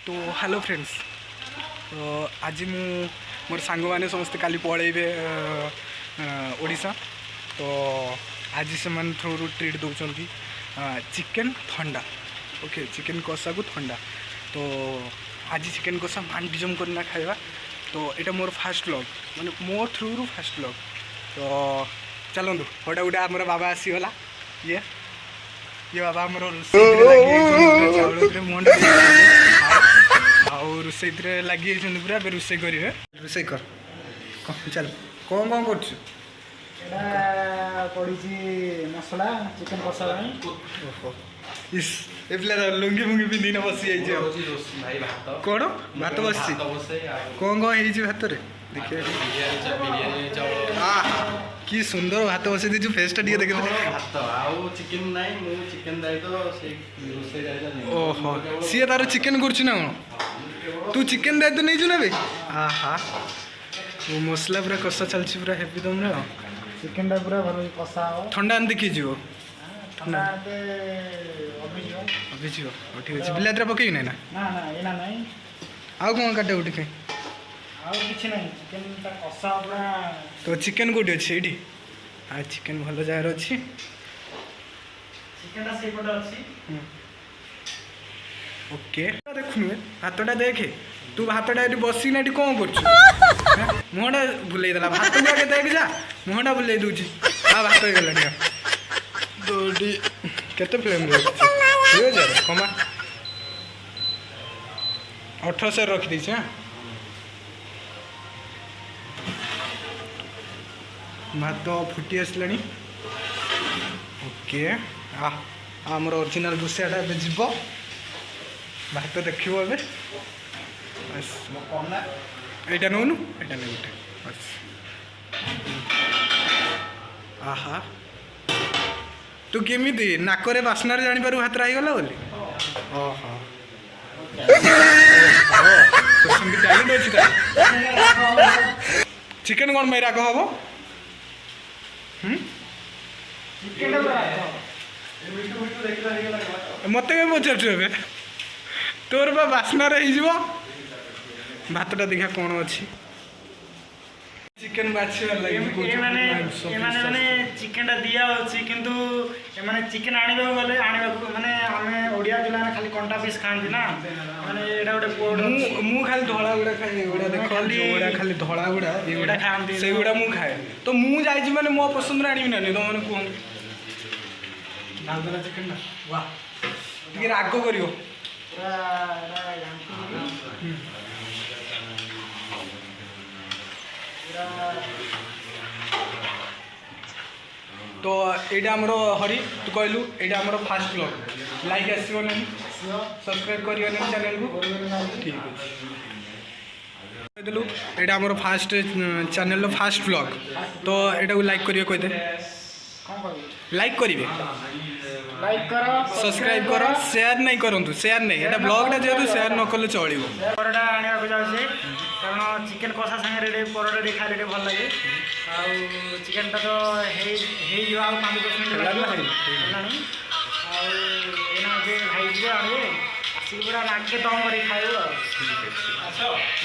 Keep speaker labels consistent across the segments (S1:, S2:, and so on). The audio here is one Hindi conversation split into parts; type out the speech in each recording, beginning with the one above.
S1: तो हेलो फ्रेंड्स, तो आज मु मोर सांग मैंने समस्ते काली पलैबे ओडिशा। तो आज से थ्रू ट्रीट दौरान चिकेन ठंडा। ओके, चिकेन कषा को ठंडा। तो आज चिकेन कषा मांडिजम करना खाଇବା। तो यहाँ मोर फास्ट व्लॉग माने मो थ्रू रु फास्ट व्लॉग। तो चलतु गोटे गोटे आमर बाबा आसीगला। ये बाबा आमर रोषे लगी पूरा रोषे करेंगे। रोषे कर चल कौन कौन कर
S2: मसला चिकेन कषा
S1: इस लुंगी मुंगी पिंधि न बसी जाइए कौन भात बस कौन कौन भात रे देखिए कि सुंदर भात बसई दीजिए फेसटा टे देख ओहो सी तार चिकेन कर तू चिकेन दायित्व नहीं चुना बे आहा वो मसला पूरा कषा चलती पूरा हेवी तुम
S2: चिकेन पूरा भल कषा
S1: ठंडा आन देखी जीव अभी जीव ठीक अच्छे बिलाती पकई ना आउ कौन काटे उठे तो चिकेन कौटी अच्छे ये चिकेन भल जगार अच्छी ओके देखुनु भातटा देखे तू भातटा ये बसी ना कौन कर मुहटा बुले देला भात को आगे देख जा मुहटा बुले दूची भात हो गला दौड़ी केते फ्लेम रे 2000 कमा 1800 रख दी छे। भात फुटी आसला ओके आमर ओरिजिनल रोषेटा ए जीव भात देख एटा नौनु एटा नहीं गोटे बस आहा तू केमी नाकरे बास्नार जापर भात रहीगला बोली ओहो टैलेंट अच्छी चिकेन कौन भाई राग हम मत पचार तोर बा बास्नार भातटा देखा कौन अच्छी चिकेन
S2: चिकेन दिया किंतु माने चिकेन आने गले माने आम ओडिया पिला खाली कंटा पीस खाती ना माने एटा गोटे
S1: मु खाली धला गुड़ा खाए गुड़ा देख खाली धला गुड़ा ये खाती से गुड़ा मु खाए तो मु जाइए माने मो पसंद आनी ना तो मैंने कहूँ डालदेला चिकेन वाह टे राग कर तो यहाँ आमर हरी तू कहलु यहाँ आमर फास्ट व्लॉग लाइक आसो ना सब्सक्राइब करियो ना चैनल को ठीक है यहाँ आमर फास्ट चैनल फास्ट व्लॉग तो यहाँ लाइक करियो कहते लाइक करेंगे सब्सक्राइब कर शेयर नहीं करूँ शेयर नहीं ये ब्लॉगटा जेहतु शेयर न कले चलो
S2: परोटा आने जाऊे कारण चिकेन कषा सागे परोटा खाई भल लगे चिकेनटा तो हो 5-10 मिनट लगे भाई जी आने आसिक पूरा नाके दम कर खाइब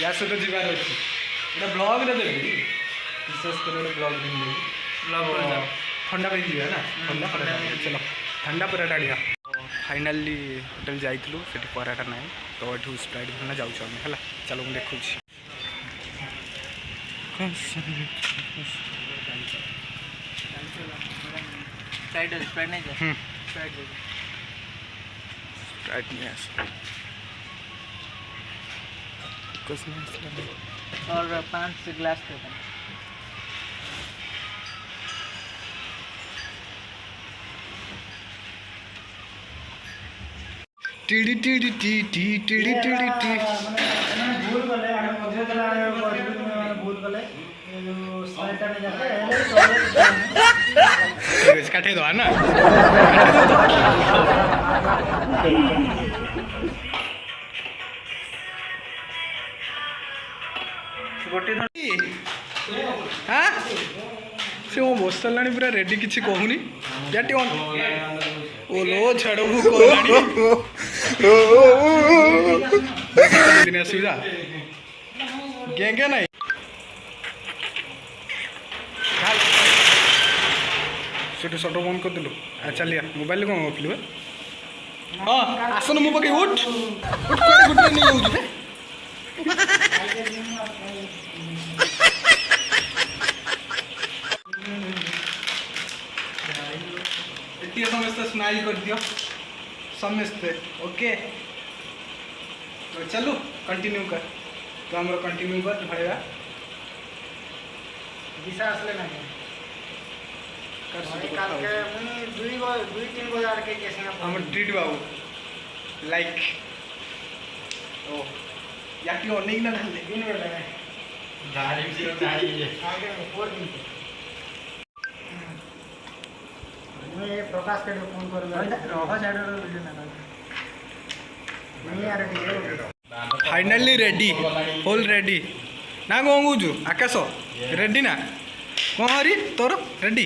S1: या सहित जीवार अच्छे ब्लॉग देवी विशेष कर ब्लॉग ठंडा पे जीवा ना ठंडा पराठा चलो ठंडा पराठा आनिया फाइनाली होटेल जाइलु से पराठा ना तो ये स्प्राइट धरना जाऊँ है चलो मुझे देखुँ स्प्राइट नहीं
S2: और 5 glass
S1: TD TD T T TD TD T
S2: भूल गले भूल गले
S1: काटे दो ना हाँ से वो बस सारा पूरा रेडी किसी कहूनी या ओलो छाड़ दिन असुविधा गेंगे नहीं सेठू सटर बंद करदेलु चलिया मोबाइल कौन गपिलु हाँ आसन मो पके उठ कुआड़े गुटे नहीं जाऊँ समस्ते स्माइल कर दियो समस्ते ओके तो चलो कंटिन्यू कर तो हम कंटिन्यू कर भरेगा
S2: दिशा असले ना
S1: कर
S2: काल के मुनी 2-3 बजे के केसिंग
S1: हम ट्रीट बाबू लाइक ओ याकी अनेक ना ढाले
S2: दिन बेला
S3: गाड़ी से गाड़ी है
S2: आगे 4 दिन मैं प्रकाश के फोन कर रहा साइड वीडियो ना नहीं यार
S1: फाइनली रेडी फुल रेडी ना कौन कौचु आकाश रेडी ना कौन हरी तोर ready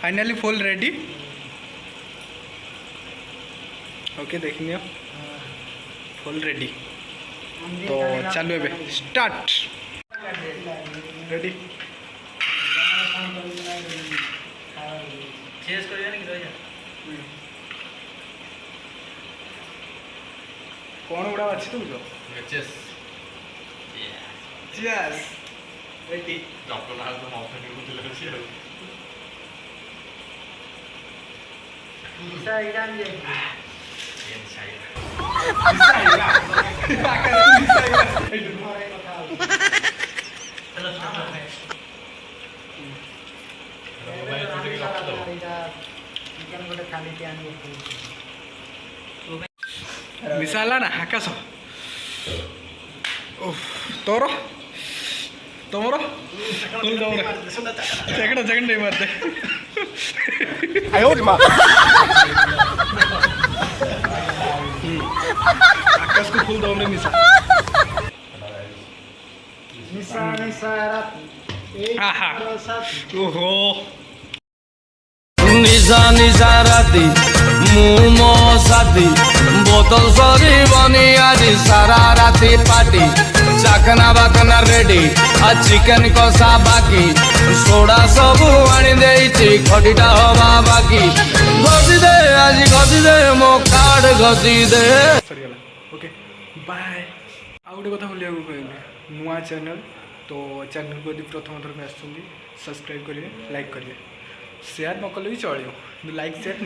S1: finally full ready okay देखनी फुल रेडी तो चलो ए स्टार्ट रेडी
S2: चेस करिया नहीं रह जा
S1: कौन गुड़ा अच्छी तुम जो
S3: चेस
S1: यस रेडी
S3: डॉक्टर ना तो मौका नहीं कुछ लग रही है
S2: दिशा ईरान जे
S3: ये चाहिए चलो
S1: मिसाला ना आकाश तोर तुमर फुल दौड़ सेकंड टाइम मारते आकाश को फुल दौड़ मिसा
S2: निशा रात
S1: आहा ओहो
S4: निशा निशा राती मुमो साथी बोतल सरी बनी आज सारा राती पार्टी चाकना बाकना रेडी आ चिकन कषा बाकी सोडा सबू आनी देइछि खटीटा हवा बाकी घसी दे आज घसी दे मो कार्ड घसी दे
S1: सरीगला ओके बाय आउ गोटे कथा बोलिया कहली नुआ चैनल तो चैनल को यदि प्रथम थर में आसुँगी सब्सक्राइब करेंगे लाइक करेंगे शेयर न कले भी चलो लाइक शेयर